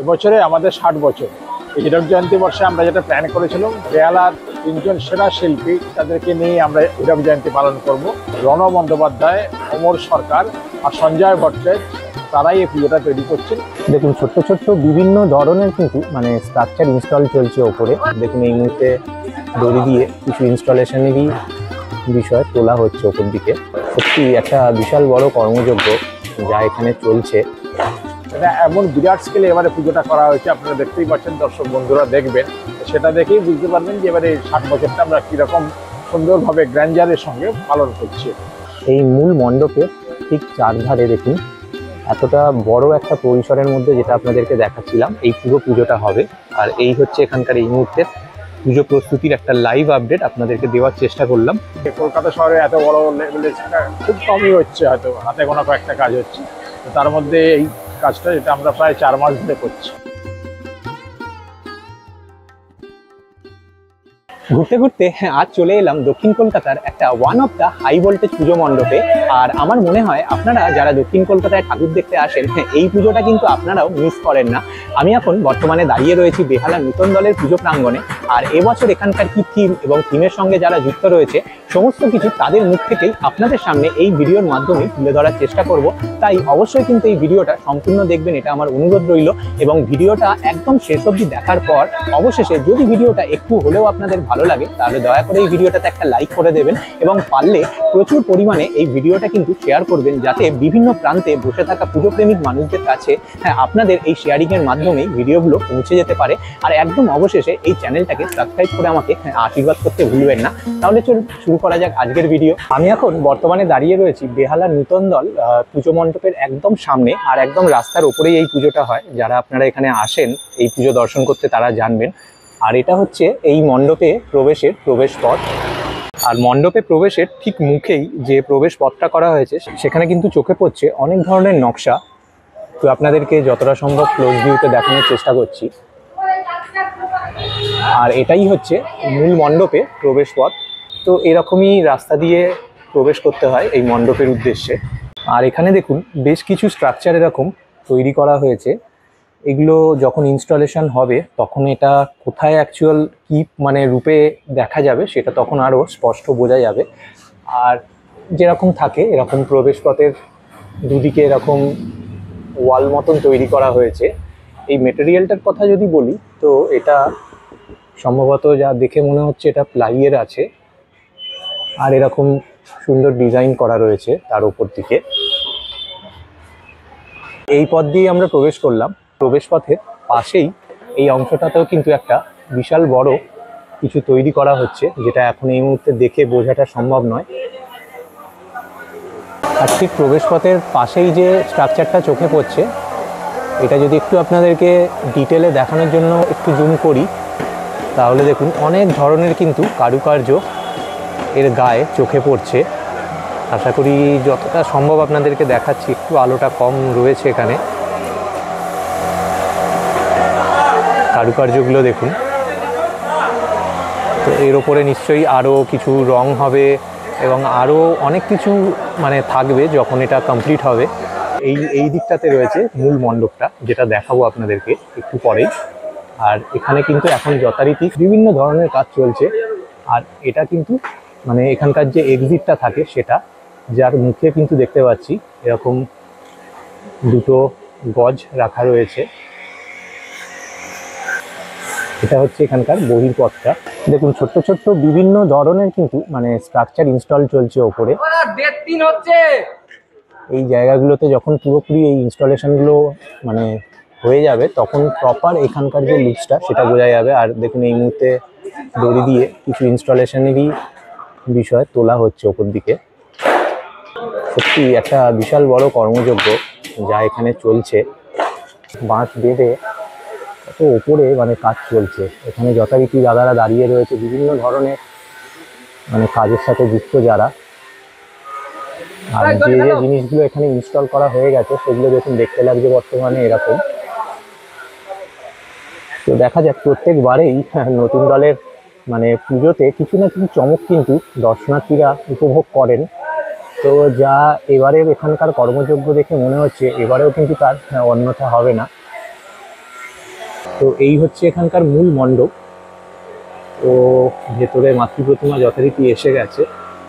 এবছরে আমাদের 60 বছর। এই হীরক জয়ন্তী বর্ষে আমরা যেটা প্ল্যান করেছিলাম, বেহালার 3জন সেরা শিল্পী তাদেরকে নিয়ে আমরা হীরক জয়ন্তী পালন করব। রণ বন্দ্যোপাধ্যায়, অমর সরকার আর সঞ্জয় ভট্টাচার্য, তারাই এই পুজোটা তৈরি করছেন। দেখুন ছোট্ট ছোট্ট বিভিন্ন ধরনের কিন্তু মানে স্ট্রাকচার ইনস্টল চলছে ওপরে। দেখুন এই মুহূর্তে দড়ি দিয়ে কিছু ইনস্টলেশনেরই বিষয় তোলা হচ্ছে ওপর দিকে। সত্যি একটা বিশাল বড় কর্মযজ্ঞ যা এখানে চলছে। এটা এমন বিরাট স্কেলে এবারে পুজোটা করা হয়েছে, আপনারা দেখতেই পাচ্ছেন, দর্শক বন্ধুরা দেখবেন, সেটা দেখেই বুঝতে পারবেন যে এবারে 60 বছরটা আমরা কীরকম সুন্দরভাবে গ্র্যান্ডারের সঙ্গে পালন করছি। এই মূল মণ্ডপে ঠিক চারধারে দেখুন এতটা বড় একটা পরিসরের মধ্যে যেটা আপনাদেরকে দেখাচ্ছিলাম এই পুরো পুজোটা হবে। আর এই হচ্ছে এখানকার এই মুহূর্তে পুজো প্রস্তুতির একটা লাইভ আপডেট আপনাদেরকে দেওয়ার চেষ্টা করলাম। কলকাতা শহরে এত বড় লেভেলে খুব কমই হচ্ছে, হয়তো হাতে গোনা কয়েকটা কাজ হচ্ছে, তো তার মধ্যে এই কাজটা যেটা আমরা প্রায় 4 মাস ধরে করছি। ঘুরতে ঘুরতে আজ চলে এলাম দক্ষিণ কলকাতার একটা one of the high voltage পুজো মণ্ডপে। আর আমার মনে হয় আপনারা যারা দক্ষিণ কলকাতায় ঠাকুর দেখতে আসেন এই পুজোটা কিন্তু আপনারাও মিস করেন না। আমি এখন বর্তমানে দাঁড়িয়ে রয়েছি বেহালা নূতন দলের পুজো প্রাঙ্গণে। আর এবছর এখানকার কি থিম এবং থিমের সঙ্গে যারা যুক্ত রয়েছে সমস্ত কিছু তাদের মুখ থেকেই আপনাদের সামনে এই ভিডিওর মাধ্যমে তুলে ধরার চেষ্টা করব। তাই অবশ্যই কিন্তু এই ভিডিওটা সম্পূর্ণ দেখবেন, এটা আমার অনুরোধ রইল। এবং ভিডিওটা একদম শেষ অবধি দেখার পর অবশেষে যদি ভিডিওটা একটু হলেও আপনাদের ভালো লাগে তাহলে দয়া করে এই ভিডিওটাতে একটা লাইক করে দেবেন এবং পারলে প্রচুর পরিমাণে এই ভিডিওটা কিন্তু শেয়ার করবেন, যাতে বিভিন্ন প্রান্তে বসে থাকা পুজোপ্রেমিক মানুষদের কাছে আপনাদের এই শেয়ারিং এর মাধ্যমে ভিডিওগুলো পৌঁছে যেতে পারে। আর একদম অবশেষে এই চ্যানেলটাকে সাবস্ক্রাইব করে আমাকে আশীর্বাদ করতে ভুলবেন না। তাহলে চলুন শুরু করা যাক আজকের ভিডিও। আমি এখন বর্তমানে দাঁড়িয়ে রয়েছি বেহালা নূতন দল পুজো মণ্ডপের একদম সামনে। আর একদম রাস্তার উপরেই এই পুজোটা হয়। যারা আপনারা এখানে আসেন এই পুজো দর্শন করতে তারা জানবেন। আর এটা হচ্ছে এই মণ্ডপে প্রবেশের প্রবেশ পথ। আর মণ্ডপে প্রবেশের ঠিক মুখেই যে প্রবেশ পথটা করা হয়েছে সেখানে কিন্তু চোখে পড়ছে অনেক ধরনের নকশা। তো আপনাদেরকে যতটা সম্ভব ক্লোজ ভিউতে দেখানোর চেষ্টা করছি। আর এটাই হচ্ছে মূল মণ্ডপে প্রবেশ পথ। তো এরকমই রাস্তা দিয়ে প্রবেশ করতে হয় এই মণ্ডপের উদ্দেশ্যে। আর এখানে দেখুন বেশ কিছু স্ট্রাকচার এরকম তৈরি করা হয়েছে। এগুলো যখন ইনস্টলেশন হবে তখন এটা কোথায় অ্যাকচুয়াল কি মানে রূপে দেখা যাবে সেটা তখন আরও স্পষ্ট বোঝা যাবে। আর যেরকম থাকে এরকম প্রবেশপথের দুদিকে এরকম ওয়াল মতন তৈরি করা হয়েছে। এই মেটেরিয়ালটার কথা যদি বলি তো এটা সম্ভবত যা দেখে মনে হচ্ছে এটা প্লাইয়ের আছে। আর এরকম সুন্দর ডিজাইন করা রয়েছে তার উপর দিকে। এই পথ দিয়ে আমরা প্রবেশ করলাম। প্রবেশ পথের পাশেই এই অংশটাতেও কিন্তু একটা বিশাল বড় কিছু তৈরি করা হচ্ছে, যেটা এখন এই মুহূর্তে দেখে বোঝাটা সম্ভব নয়। আর ঠিক প্রবেশ পথের পাশেই যে স্ট্রাকচারটা চোখে পড়ছে এটা যদি একটু আপনাদেরকে ডিটেলে দেখানোর জন্য একটু জুম করি তাহলে দেখুন অনেক ধরনের কিন্তু কারুকার্য এর গায়ে চোখে পড়ছে। আশা করি যতটা সম্ভব আপনাদেরকে দেখাচ্ছি। একটু আলোটা কম রয়েছে এখানে। কারুকার্যগুলো দেখুন। তো এর ওপরে নিশ্চয়ই আরও কিছু রং হবে এবং আরও অনেক কিছু মানে থাকবে যখন এটা কমপ্লিট হবে। এই দিকটাতে রয়েছে মূল মণ্ডপটা, যেটা দেখাবো আপনাদেরকে একটু পরেই। আর এখানে কিন্তু এখন যথারীতি বিভিন্ন ধরনের কাজ চলছে। আর এটা কিন্তু মানে এখানকার যে এক্সিটটা থাকে সেটা, যার মুখে কিন্তু দেখতে পাচ্ছি এরকম দুটো গজ রাখা রয়েছে। এটা হচ্ছে এখানকার বহির্পথটা। দেখুন ছোট্ট ছোট্ট বিভিন্ন ধরনের কিন্তু মানে স্ট্রাকচার ইনস্টল চলছে ওপরে। এই জায়গাগুলোতে যখন পুরোপুরি এই ইনস্টলেশনগুলো মানে হয়ে যাবে তখন প্রপার এখানকার যে লুকসটা সেটা বোঝা যাবে। আর দেখুন এই মুহূর্তে দড়ি দিয়ে কিছু ইনস্টলেশনেরই বিষয় তোলা হচ্ছে ওপর দিকে। সত্যি একটা বিশাল বড় কর্মযজ্ঞ যা এখানে চলছে। বাঁশ বেঁধে কত ওপরে মানে কাজ চলছে। এখানে যথারীতি দাদারা দাঁড়িয়ে রয়েছে বিভিন্ন ধরনের মানে কাজের সাথে যুক্ত যারা। আর যে যে জিনিসগুলো এখানে ইনস্টল করা হয়ে গেছে সেগুলো দেখুন দেখতে লাগছে বর্তমানে এরকম। তো দেখা যাক প্রত্যেকবারেই নতুন দলের মানে পুজোতে কিছু না কিছু চমক কিন্তু দর্শনার্থীরা উপভোগ করেন। তো যা এবারের এখানকার কর্মযজ্ঞ দেখে মনে হচ্ছে এবারেও কিন্তু তার অন্যথা হবে না। তো এই হচ্ছে এখানকার মূল মণ্ডপ। তো ভেতরে মাতৃ প্রতিমা যথারীতি এসে গেছে।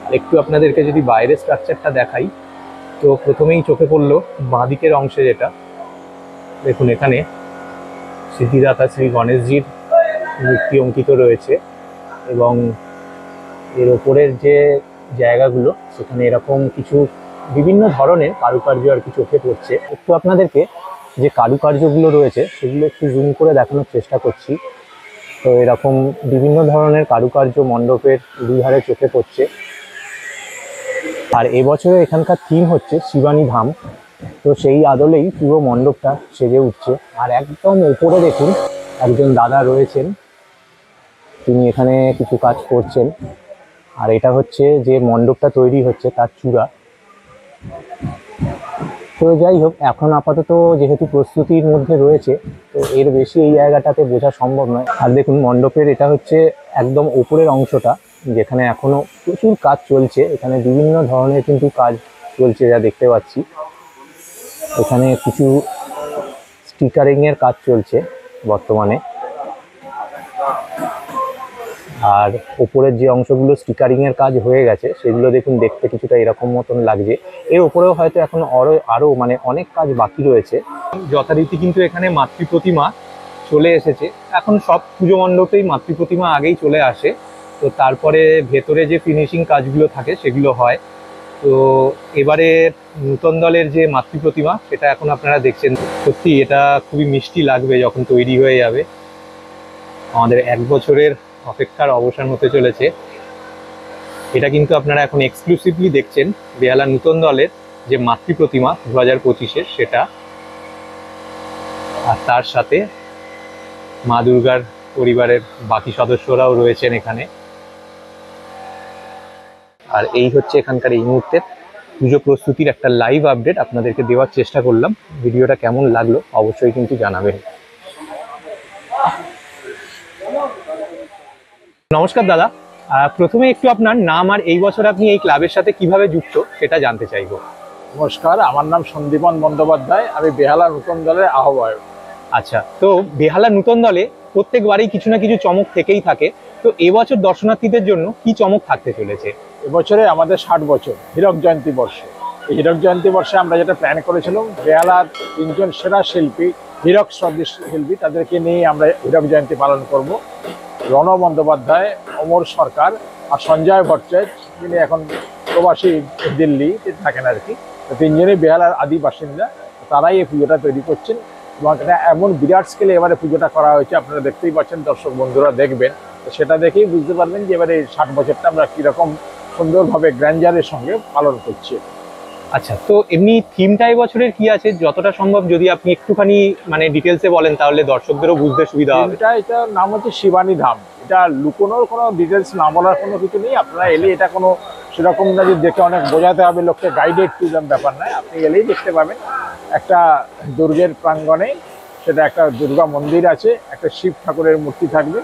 আর একটু আপনাদেরকে যদি বাইরের স্ট্রাকচারটা দেখাই, তো প্রথমেই চোখে পড়লো বাঁদিকের অংশে যেটা দেখুন, এখানে সিদ্ধিদাতা শ্রী গণেশজির মূর্তি অঙ্কিত রয়েছে এবং এর ওপরের যে জায়গাগুলো সেখানে এরকম কিছু বিভিন্ন ধরনের কারুকার্য আর কি চোখে পড়ছে। একটু আপনাদেরকে যে কারুকার্যগুলো রয়েছে সেগুলো একটু জুম করে দেখানোর চেষ্টা করছি। তো এরকম বিভিন্ন ধরনের কারুকার্য মণ্ডপের দুধারে চোখে পড়ছে। আর এবছরে এখানকার থিম হচ্ছে শিবানী ধাম। তো সেই আদলেই পুরো মণ্ডপটা সেজে উঠছে। আর একদম উপরে দেখুন একজন দাদা রয়েছেন, তিনি এখানে কিছু কাজ করছেন। আর এটা হচ্ছে যে মণ্ডপটা তৈরি হচ্ছে তার চূড়া। তো যাই হোক, এখন আপাতত যেহেতু প্রস্তুতির মধ্যে রয়েছে, তো এর বেশি এই জায়গাটাতে বোঝা সম্ভব নয়। আর দেখুন মণ্ডপের এটা হচ্ছে একদম উপরের অংশটা, যেখানে এখনো প্রচুর কাজ চলছে। এখানে বিভিন্ন ধরনের কিন্তু কাজ চলছে যা দেখতে পাচ্ছি। এখানে কিছু স্টিকারিংয়ের কাজ চলছে বর্তমানে। আর উপরের যে অংশগুলো স্টিকারিংয়ের কাজ হয়ে গেছে সেগুলো দেখুন দেখতে কিছুটা এরকম মতন লাগছে। এর উপরেও হয়তো এখন আরও মানে অনেক কাজ বাকি রয়েছে। যথারীতি কিন্তু এখানে মাতৃ প্রতিমা চলে এসেছে। এখন সব পুজো মণ্ডপেই মাতৃ প্রতিমা আগেই চলে আসে, তো তারপরে ভেতরে যে ফিনিশিং কাজগুলো থাকে সেগুলো হয়। তো এবারে নূতন দলের যে মাতৃ প্রতিমা সেটা এখন আপনারা দেখছেন। সত্যি এটা খুবই মিষ্টি লাগবে যখন তৈরি হয়ে যাবে। আমাদের 1 বছরের অপেক্ষার অবসান হতে চলেছে। এটা কিন্তু আপনারা এখন এক্সক্লুসিভলি দেখছেন বেহালা নূতন দলের যে মাতৃ প্রতিমা 2025-এর সেটা। আর তার সাথে মা দুর্গার পরিবারের বাকি সদস্যরাও রয়েছেন এখানে। আর এই হচ্ছে এখানকার এই মুহূর্তের পুজো প্রস্তুতির একটা লাইভ আপডেট আপনাদেরকে দেওয়ার চেষ্টা করলাম। ভিডিওটা কেমন লাগলো অবশ্যই কিন্তু জানাবেন। নমস্কার দাদা, প্রথমে একটু আপনার নাম আর এই বছর আপনি এই ক্লাবের সাথে কিভাবে যুক্ত সেটা জানতে চাইবো। নমস্কার, আমার নাম সন্দীপন বন্দ্যোপাধ্যায়, আমি বেহালা নূতন দলের আহ্বায়ক। আচ্ছা, তো বেহালা নূতন দলে প্রত্যেকবারই কিছু না কিছু চমক থেকেই থাকে। তো এবছর দর্শনার্থীদের জন্য কি চমক থাকতে চলেছে? এবছরে আমাদের 60 বছর হীরক জয়ন্তী বর্ষে। এই হীরক জয়ন্তী বর্ষে আমরা যেটা প্ল্যান করেছিলাম, বেহালার 3 জন সেরা শিল্পী, হীরক সদৃশ শিল্পী, তাদেরকে নিয়ে আমরা হীরক জয়ন্তী পালন করব। রণ বন্দ্যোপাধ্যায়, অমর সরকার আর সঞ্জয় ভট্টাচার্য, যিনি এখন প্রবাসী দিল্লিতে থাকেন আর কি। তো 3 জনই বেহালার আদি বাসিন্দা, তারাই এই পুজোটা তৈরি করছেন। এবং এটা এমন বিরাট স্কেলে এবারে পুজোটা করা হয়েছে, আপনারা দেখতেই পাচ্ছেন, দর্শক বন্ধুরা দেখবেন, তো সেটা দেখেই বুঝতে পারবেন যে এবারে 60 বছরটা আমরা কীরকম সুন্দরভাবে গ্র্যান্ডারের সঙ্গে পালন করছি। আচ্ছা, তো এমনি থিমটা এবছরের কি আছে যতটা সম্ভব যদি আপনি একটুখানি মানে ডিটেলসে বলেন তাহলে দর্শকদেরও বুঝতে সুবিধা হবে। এটা নাম হচ্ছে শিবানী ধাম। এটা লুকোনোর কোনো ডিটেলস না বলার কোনো কিছু নেই। আপনারা এলে এটা কোনো সেরকম না যে দেখে অনেক বোঝাতে হবে লোককে, গাইডেড ট্যুরিজম ব্যাপার নয়। আপনি এলেই দেখতে পাবেন একটা দুর্গের প্রাঙ্গণে, সেটা একটা দুর্গা মন্দির আছে, একটা শিব ঠাকুরের মূর্তি থাকবে,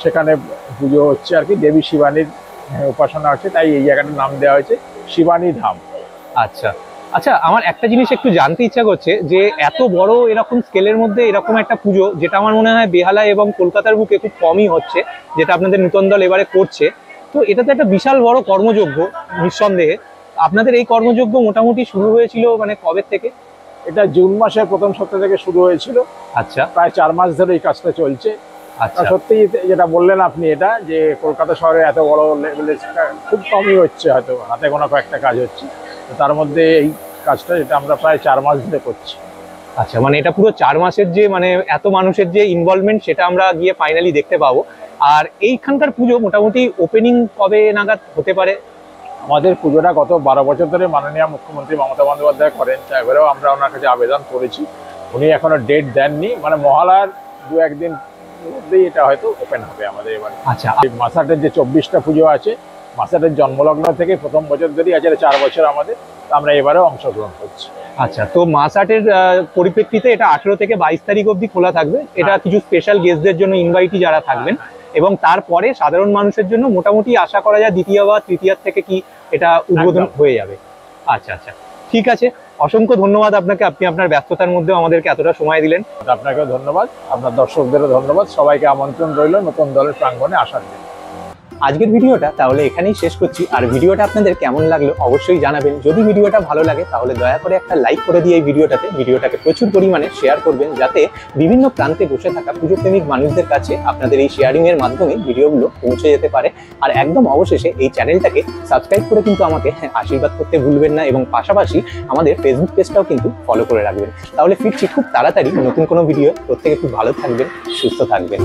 সেখানে পুজো হচ্ছে আর কি, দেবী শিবানীর উপাসনা হচ্ছে, তাই এই জায়গাটার নাম দেওয়া হয়েছে শিবানী ধাম। আচ্ছা আচ্ছা, আমার একটা জিনিস একটু জানতে ইচ্ছা করছে যে এত বড় এরকম স্কেলের মধ্যে এরকম একটা পুজো, যেটা আমার মনে হয় বেহালা এবং কলকাতার বুকে খুব কমই হচ্ছে, যেটা আপনাদের নূতন দল এবারে করছে। তো এটা তো একটা বিশাল বড় কর্মযজ্ঞ নিঃসন্দেহে। আপনাদের এই কর্মযজ্ঞ মোটামুটি শুরু হয়েছিল মানে কবে থেকে? এটা জুন মাসের প্রথম সপ্তাহ থেকে শুরু হয়েছিল। আচ্ছা, প্রায় 4 মাস ধরে এই কাজটা চলছে। আচ্ছা, সত্যি যেটা বললেন আপনি, এটা যে কলকাতা শহরে এত বড় লেভেলে খুব কমই হচ্ছে, হয়তো হাতে গোনা কয়েকটা কাজ হচ্ছে, তার মধ্যে এই কাজটা যেটা আমরা প্রায় 4 মাস ধরে করছি। আচ্ছা, মানে এটা পুরো 4 মাসের যে মানে এত মানুষের যে ইনভলভমেন্ট সেটা আমরা গিয়ে ফাইনালি দেখতে পাবো। আর এইখানকার পুজো মোটামুটি ওপেনিং কবে নাগাদ হতে পারে? আমাদের পুজোটা গত 12 বছর ধরে মাননীয় মুখ্যমন্ত্রী মমতা বন্দ্যোপাধ্যায় করেন, তা এবারেও আমরা ওনার কাছে আবেদন করেছি। উনি এখনো ডেট দেননি, মানে মহালয়ার 2-1 দিন মধ্যেই এটা হয়তো ওপেন হবে আমাদের এবার। আচ্ছা, মাসাটের যে 24টা পুজো আছে, মাসাটের জন্মলগ্ন থেকে প্রথম বছর ধরেই আছে, 4 বছর আমাদের, আমরা এবারেও অংশগ্রহণ করছি। আচ্ছা, তো মাসাটের পরিপ্রেক্ষিতে এটা 18 থেকে 22 তারিখ অবধি খোলা থাকবে। এটা কিছু স্পেশাল গেস্টদের জন্য ইনভাইটি যারা থাকবেন, এবং তারপরে সাধারণ মানুষের জন্য মোটামুটি আশা করা যায় দ্বিতীয় বা তৃতীয়ার থেকে কি এটা উদ্বোধন হয়ে যাবে। আচ্ছা আচ্ছা, ঠিক আছে, অসংখ্য ধন্যবাদ আপনাকে, আপনি আপনার ব্যস্ততার মধ্যেও আমাদেরকে এতটা সময় দিলেন। আপনাকেও ধন্যবাদ, আপনার দর্শকদেরও ধন্যবাদ। সবাইকে আমন্ত্রণ রইল নতুন দলের প্রাঙ্গণে আসার জন্য। আজকের ভিডিওটা তাহলে এখানেই শেষ করছি। আর ভিডিওটা আপনাদের কেমন লাগলো অবশ্যই জানাবেন। যদি ভিডিওটা ভালো লাগে তাহলে দয়া করে একটা লাইক করে দিয়ে এই ভিডিওটাকে প্রচুর পরিমাণে শেয়ার করবেন, যাতে বিভিন্ন প্রান্তে বসে থাকা পুজোপ্রেমিক মানুষদের কাছে আপনাদের এই শেয়ারিং এর মাধ্যমে ভিডিওগুলো পৌঁছে যেতে পারে। আর একদম অবশেষে এই চ্যানেলটাকে সাবস্ক্রাইব করে কিন্তু আমাকে আশীর্বাদ করতে ভুলবেন না, এবং পাশাপাশি আমাদের ফেসবুক পেজটাও কিন্তু ফলো করে রাখবেন। তাহলে ফিরছি খুব তাড়াতাড়ি নতুন কোনো ভিডিও। প্রত্যেকে খুব ভালো থাকবেন, সুস্থ থাকবেন।